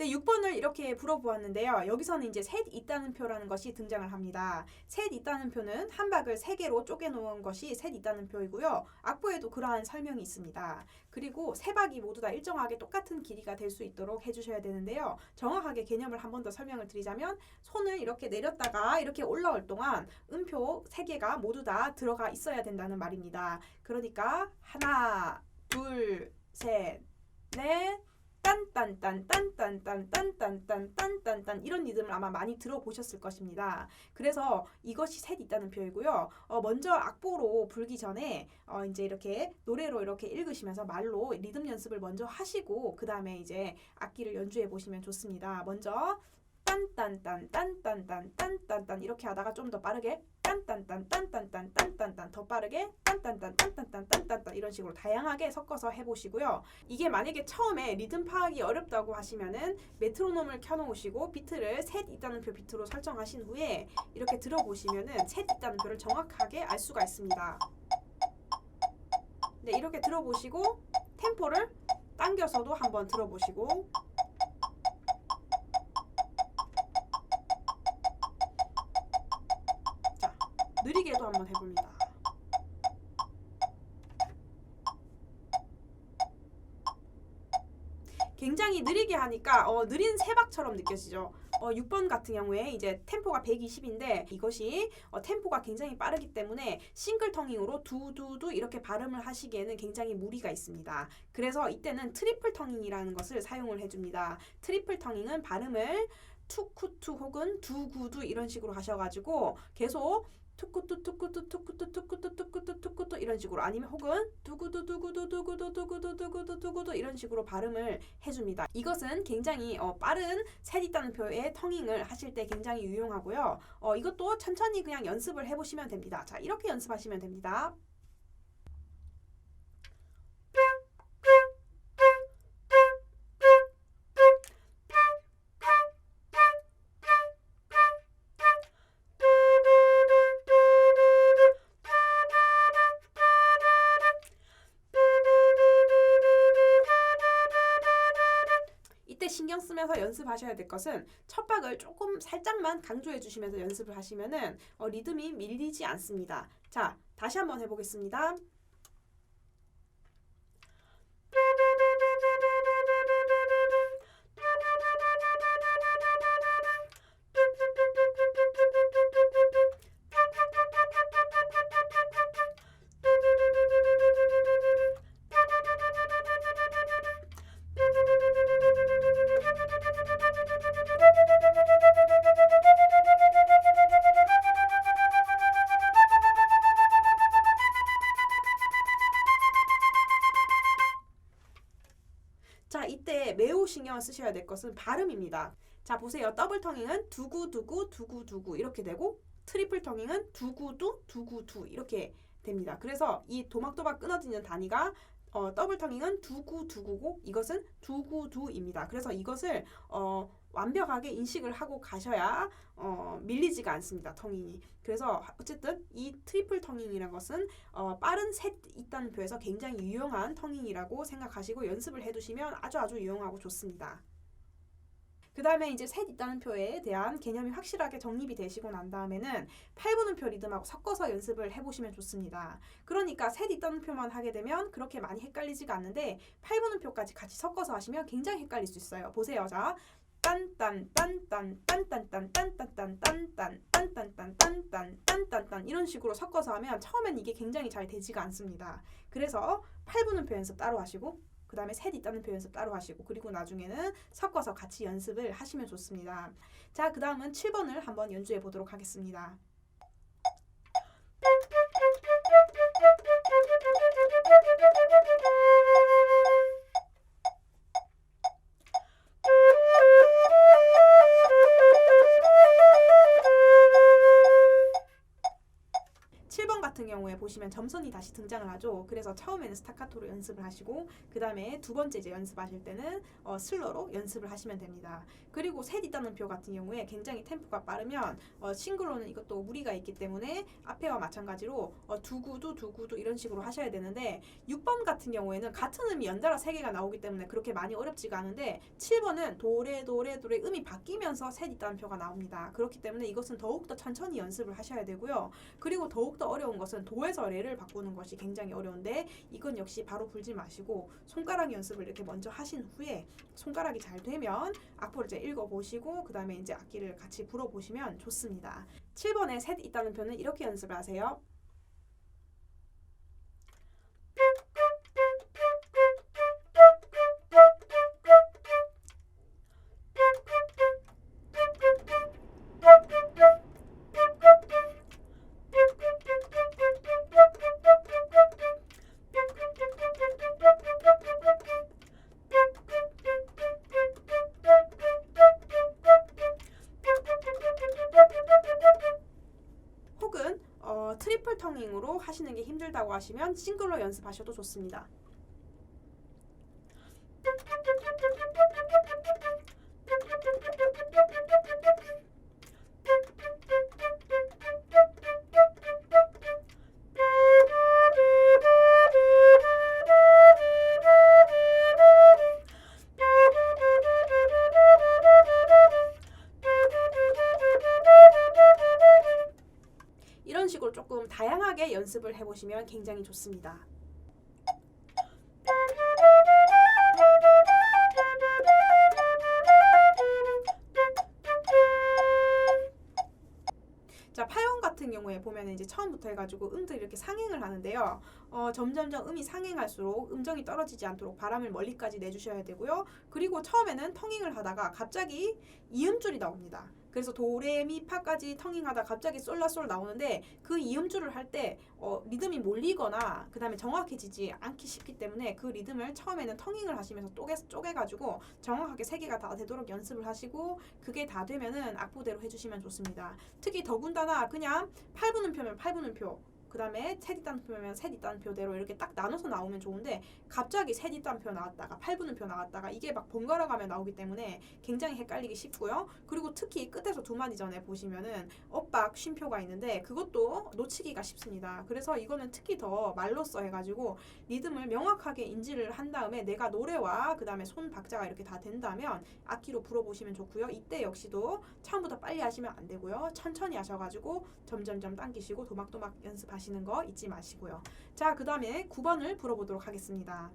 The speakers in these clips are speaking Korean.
네, 6번을 이렇게 풀어보았는데요. 여기서는 이제 셋 있다는 표라는 것이 등장을 합니다. 셋 있다는 표는 한 박을 3개로 쪼개놓은 것이 셋 있다는 표이고요. 악보에도 그러한 설명이 있습니다. 그리고 세 박이 모두 다 일정하게 똑같은 길이가 될 수 있도록 해주셔야 되는데요. 정확하게 개념을 한 번 더 설명을 드리자면 손을 이렇게 내렸다가 이렇게 올라올 동안 음표 3개가 모두 다 들어가 있어야 된다는 말입니다. 그러니까 하나, 둘, 셋, 넷, 딴딴딴 딴딴딴 딴딴딴 딴딴딴 이런 리듬을 아마 많이 들어보셨을 것입니다. 그래서 이것이 셋 있다는 표이고요. 먼저 악보로 불기 전에 이제 이렇게 노래로 이렇게 읽으시면서 말로 리듬 연습을 먼저 하시고 그 다음에 이제 악기를 연주해 보시면 좋습니다. 먼저 딴딴딴 딴딴딴 딴딴딴 이렇게 하다가 좀 더 빠르게 딴딴딴 딴딴딴 딴딴딴 더 빠르게 딴딴딴 딴딴딴 딴딴딴 이런 식으로 다양하게 섞어서 해보시고요. 이게 만약에 처음에 리듬 파악이 어렵다고 하시면은 메트로놈을 켜놓으시고 비트를 셋 있다는 표 비트로 설정하신 후에 이렇게 들어보시면은 셋 있다는 표를 정확하게 알 수가 있습니다. 네, 이렇게 들어보시고 템포를 당겨서도 한번 들어보시고 느리게도 한번 해봅니다. 굉장히 느리게 하니까 느린 세박처럼 느껴지죠. 6번 같은 경우에 이제 템포가 120인데 이것이 템포가 굉장히 빠르기 때문에 싱글텅잉으로 두두두 이렇게 발음을 하시기에는 굉장히 무리가 있습니다. 그래서 이때는 트리플 텅잉이라는 것을 사용을 해줍니다. 트리플 텅잉은 발음을 투쿠투 혹은 두구두 이런 식으로 하셔가지고 계속 투쿠투 투쿠투 투쿠투 투쿠투 투쿠투 투쿠투 이런 식으로 아니면 혹은 두구두 두구두 두구두 두구두 두구두 두구두 이런 식으로 발음을 해줍니다. 이것은 굉장히 빠른 셋 있다는 표의 텅잉을 하실 때 굉장히 유용하고요. 이것도 천천히 그냥 연습을 해보시면 됩니다. 자, 이렇게 연습하시면 됩니다. 신경 쓰면서 연습하셔야 될 것은 첫 박을 조금 살짝만 강조해 주시면서 연습을 하시면은 리듬이 밀리지 않습니다. 자, 다시 한번 해보겠습니다. 자, 이때 매우 신경을 쓰셔야 될 것은 발음입니다. 자, 보세요. 더블 텅잉은 두구두구 두구두구 이렇게 되고 트리플 텅잉은 두구두 두구두 이렇게 됩니다. 그래서 이 도막도막 끊어지는 단위가 더블 텅잉은 두구두구고 이것은 두구두입니다. 그래서 이것을 완벽하게 인식을 하고 가셔야 밀리지가 않습니다. 텅잉이. 그래서 어쨌든 이 트리플 텅잉이라는 것은 빠른 셋 있다는 표에서 굉장히 유용한 텅잉이라고 생각하시고 연습을 해두시면 아주 유용하고 좋습니다. 그 다음에 이제 셋 있다는 표에 대한 개념이 확실하게 정립이 되시고 난 다음에는 8분음표 리듬하고 섞어서 연습을 해보시면 좋습니다. 그러니까 셋 있다는 표만 하게 되면 그렇게 많이 헷갈리지가 않는데 8분음표까지 같이 섞어서 하시면 굉장히 헷갈릴 수 있어요. 보세요. 자, 딴딴 딴딴 딴딴딴 딴딴딴 딴딴 딴딴딴 딴딴 딴딴딴 이런 식으로 섞어서 하면 처음엔 이게 굉장히 잘 되지가 않습니다. 그래서 8분음표 연습 따로 하시고 그 다음에 셋 있다는 표 연습 따로 하시고 그리고 나중에는 섞어서 같이 연습을 하시면 좋습니다. 자, 그 다음은 7번을 한번 연주해 보도록 하겠습니다. 7번 같은 경우에 보시면 점선이 다시 등장을 하죠. 그래서 처음에는 스타카토로 연습을 하시고 그 다음에 두 번째 이제 연습하실 때는 슬로로 연습을 하시면 됩니다. 그리고 셋 있다는 표 같은 경우에 굉장히 템포가 빠르면 싱글로는 이것도 무리가 있기 때문에 앞에와 마찬가지로 두구두 이런 식으로 하셔야 되는데 6번 같은 경우에는 같은 음이 연달아 3개가 나오기 때문에 그렇게 많이 어렵지가 않은데 7번은 도레 음이 바뀌면서 셋 있다는 표가 나옵니다. 그렇기 때문에 이것은 더욱더 천천히 연습을 하셔야 되고요. 그리고 더욱더 어려운 것은 도에서 레를 바꾸는 것이 굉장히 어려운데 이건 역시 바로 불지 마시고 손가락 연습을 이렇게 먼저 하신 후에 손가락이 잘 되면 악보를 이제 읽어보시고 그 다음에 이제 악기를 같이 불어보시면 좋습니다. 7번에 셋 있다는 표는 이렇게 연습을 하세요. 혹은 트리플 텅잉으로 하시는 게 힘들다고 하시면 싱글로 연습하셔도 좋습니다. 이런 식으로 조금 다양하게 연습을 해보시면 굉장히 좋습니다. 자, 8번 같은 경우에 보면 이제 처음부터 해가지고 음들이 이렇게 상행을 하는데요. 점점점 음이 상행할수록 음정이 떨어지지 않도록 바람을 멀리까지 내주셔야 되고요. 그리고 처음에는 텅잉을 하다가 갑자기 이음줄이 나옵니다. 그래서 도레미파까지 텅잉하다 갑자기 솔라솔 나오는데 그 이음줄을 할 때 리듬이 몰리거나 그 다음에 정확해지지 않기 쉽기 때문에 그 리듬을 처음에는 텅잉을 하시면서 쪼개가지고 정확하게 3개가 다 되도록 연습을 하시고 그게 다 되면은 악보대로 해주시면 좋습니다. 특히 더군다나 그냥 8분음표면 8분음표 그 다음에 셋 있다는 표면 셋 있다는 표대로 이렇게 딱 나눠서 나오면 좋은데 갑자기 셋 있다는 표 나왔다가 8분음표 나왔다가 이게 막 번갈아 가며 나오기 때문에 굉장히 헷갈리기 쉽고요. 그리고 특히 끝에서 두 마디 전에 보시면은 엇박 쉼표가 있는데 그것도 놓치기가 쉽습니다. 그래서 이거는 특히 더 말로써 해가지고 리듬을 명확하게 인지를 한 다음에 내가 노래와 그 다음에 손 박자가 이렇게 다 된다면 악기로 불어보시면 좋고요. 이때 역시도 처음부터 빨리 하시면 안 되고요. 천천히 하셔가지고 점점점 당기시고 도막도막 연습하시는 거 잊지 마시고요. 자, 그 다음에 9번을 불어보도록 하겠습니다.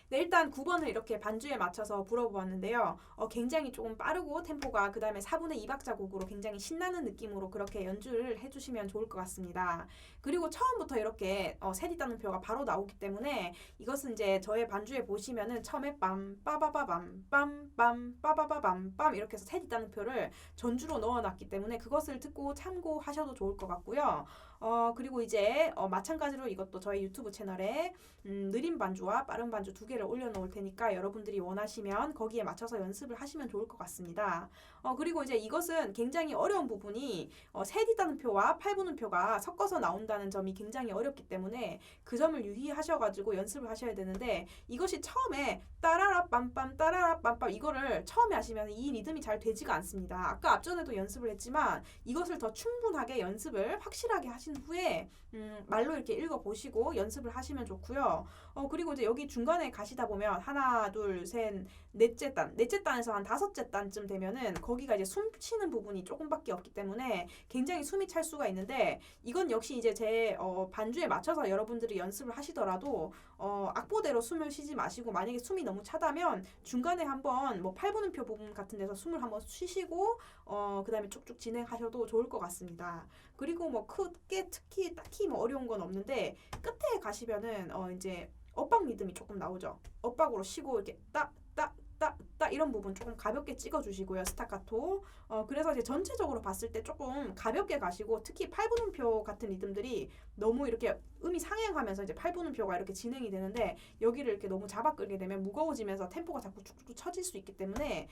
네, 일단 9번을 이렇게 반주에 맞춰서 불어보았는데요. 굉장히 조금 빠르고 템포가 그 다음에 4분의 2박자 곡으로 굉장히 신나는 느낌으로 그렇게 연주를 해주시면 좋을 것 같습니다. 그리고 처음부터 이렇게 셋 있다는 표가 바로 나오기 때문에 이것은 이제 저의 반주에 보시면은 처음에 빰 빠바바밤 빰빰 빠바바밤 빰 이렇게 해서 셋 있다는 표를 전주로 넣어놨기 때문에 그것을 듣고 참고하셔도 좋을 것 같고요. 그리고 이제 마찬가지로 이것도 저희 유튜브 채널에 느린 반주와 빠른 반주 두 개를 올려놓을 테니까 여러분들이 원하시면 거기에 맞춰서 연습을 하시면 좋을 것 같습니다. 그리고 이제 이것은 굉장히 어려운 부분이 셋 있다는 표와 8분음표가 섞어서 나온다는 점이 굉장히 어렵기 때문에 그 점을 유의하셔가지고 연습을 하셔야 되는데 이것이 처음에 따라라 빰빰 따라라 빰빰 이거를 처음에 하시면 이 리듬이 잘 되지가 않습니다. 아까 앞전에도 연습을 했지만 이것을 더 충분하게 연습을 확실하게 하신 후에 말로 이렇게 읽어보시고 연습을 하시면 좋고요. 그리고 이제 여기 중간에 가시다 보면 하나, 둘, 셋, 넷째 단에서 한 다섯째 단쯤 되면은 거기가 이제 숨 쉬는 부분이 조금밖에 없기 때문에 굉장히 숨이 찰 수가 있는데 이건 역시 이제 제 반주에 맞춰서 여러분들이 연습을 하시더라도 악보대로 숨을 쉬지 마시고 만약에 숨이 너무 차다면 중간에 한번 뭐 8분음표 부분 같은 데서 숨을 한번 쉬시고 그 다음에 쭉쭉 진행하셔도 좋을 것 같습니다. 그리고 뭐 크게 특히 딱히 뭐 어려운 건 없는데 끝에 가시면은 이제 엇박 리듬이 조금 나오죠. 엇박으로 쉬고 이렇게 딱 이런 부분 조금 가볍게 찍어주시고요. 스타카토. 그래서 이제 전체적으로 봤을 때 조금 가볍게 가시고 특히 8분음표 같은 리듬들이 너무 이렇게 음이 상행하면서 이제 8분음표가 이렇게 진행이 되는데 여기를 이렇게 너무 잡아 끌게 되면 무거워지면서 템포가 자꾸 쭉쭉 쳐질 수 있기 때문에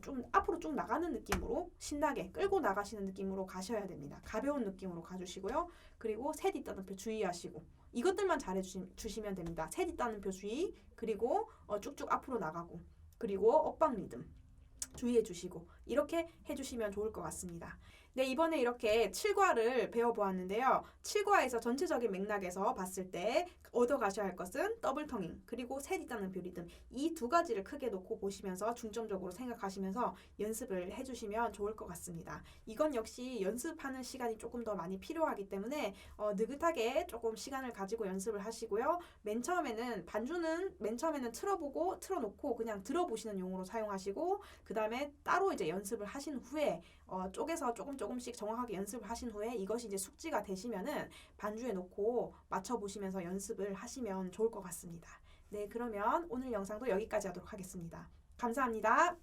좀 앞으로 쭉 나가는 느낌으로 신나게 끌고 나가시는 느낌으로 가셔야 됩니다. 가벼운 느낌으로 가주시고요. 그리고 셋 있다는 표 주의하시고 이것들만 잘해주시면 됩니다. 셋 있다는 표 주의 그리고 쭉쭉 앞으로 나가고 그리고 엇박 리듬 주의해 주시고 이렇게 해주시면 좋을 것 같습니다. 네, 이번에 이렇게 7과를 배워보았는데요. 7과에서 전체적인 맥락에서 봤을 때 얻어가셔야 할 것은 더블 텅잉 그리고 셋 있다는 표 리듬 이 두 가지를 크게 놓고 보시면서 중점적으로 생각하시면서 연습을 해주시면 좋을 것 같습니다. 이건 역시 연습하는 시간이 조금 더 많이 필요하기 때문에 느긋하게 조금 시간을 가지고 연습을 하시고요. 맨 처음에는 반주는 맨 처음에는 틀어보고 틀어놓고 그냥 들어보시는 용으로 사용하시고 그 다음에 따로 이제 연습을 하신 후에 쪼개서 조금씩 정확하게 연습을 하신 후에 이것이 이제 숙지가 되시면은 반주에 놓고 맞춰보시면서 연습을 하시면 좋을 것 같습니다. 네, 그러면 오늘 영상도 여기까지 하도록 하겠습니다. 감사합니다.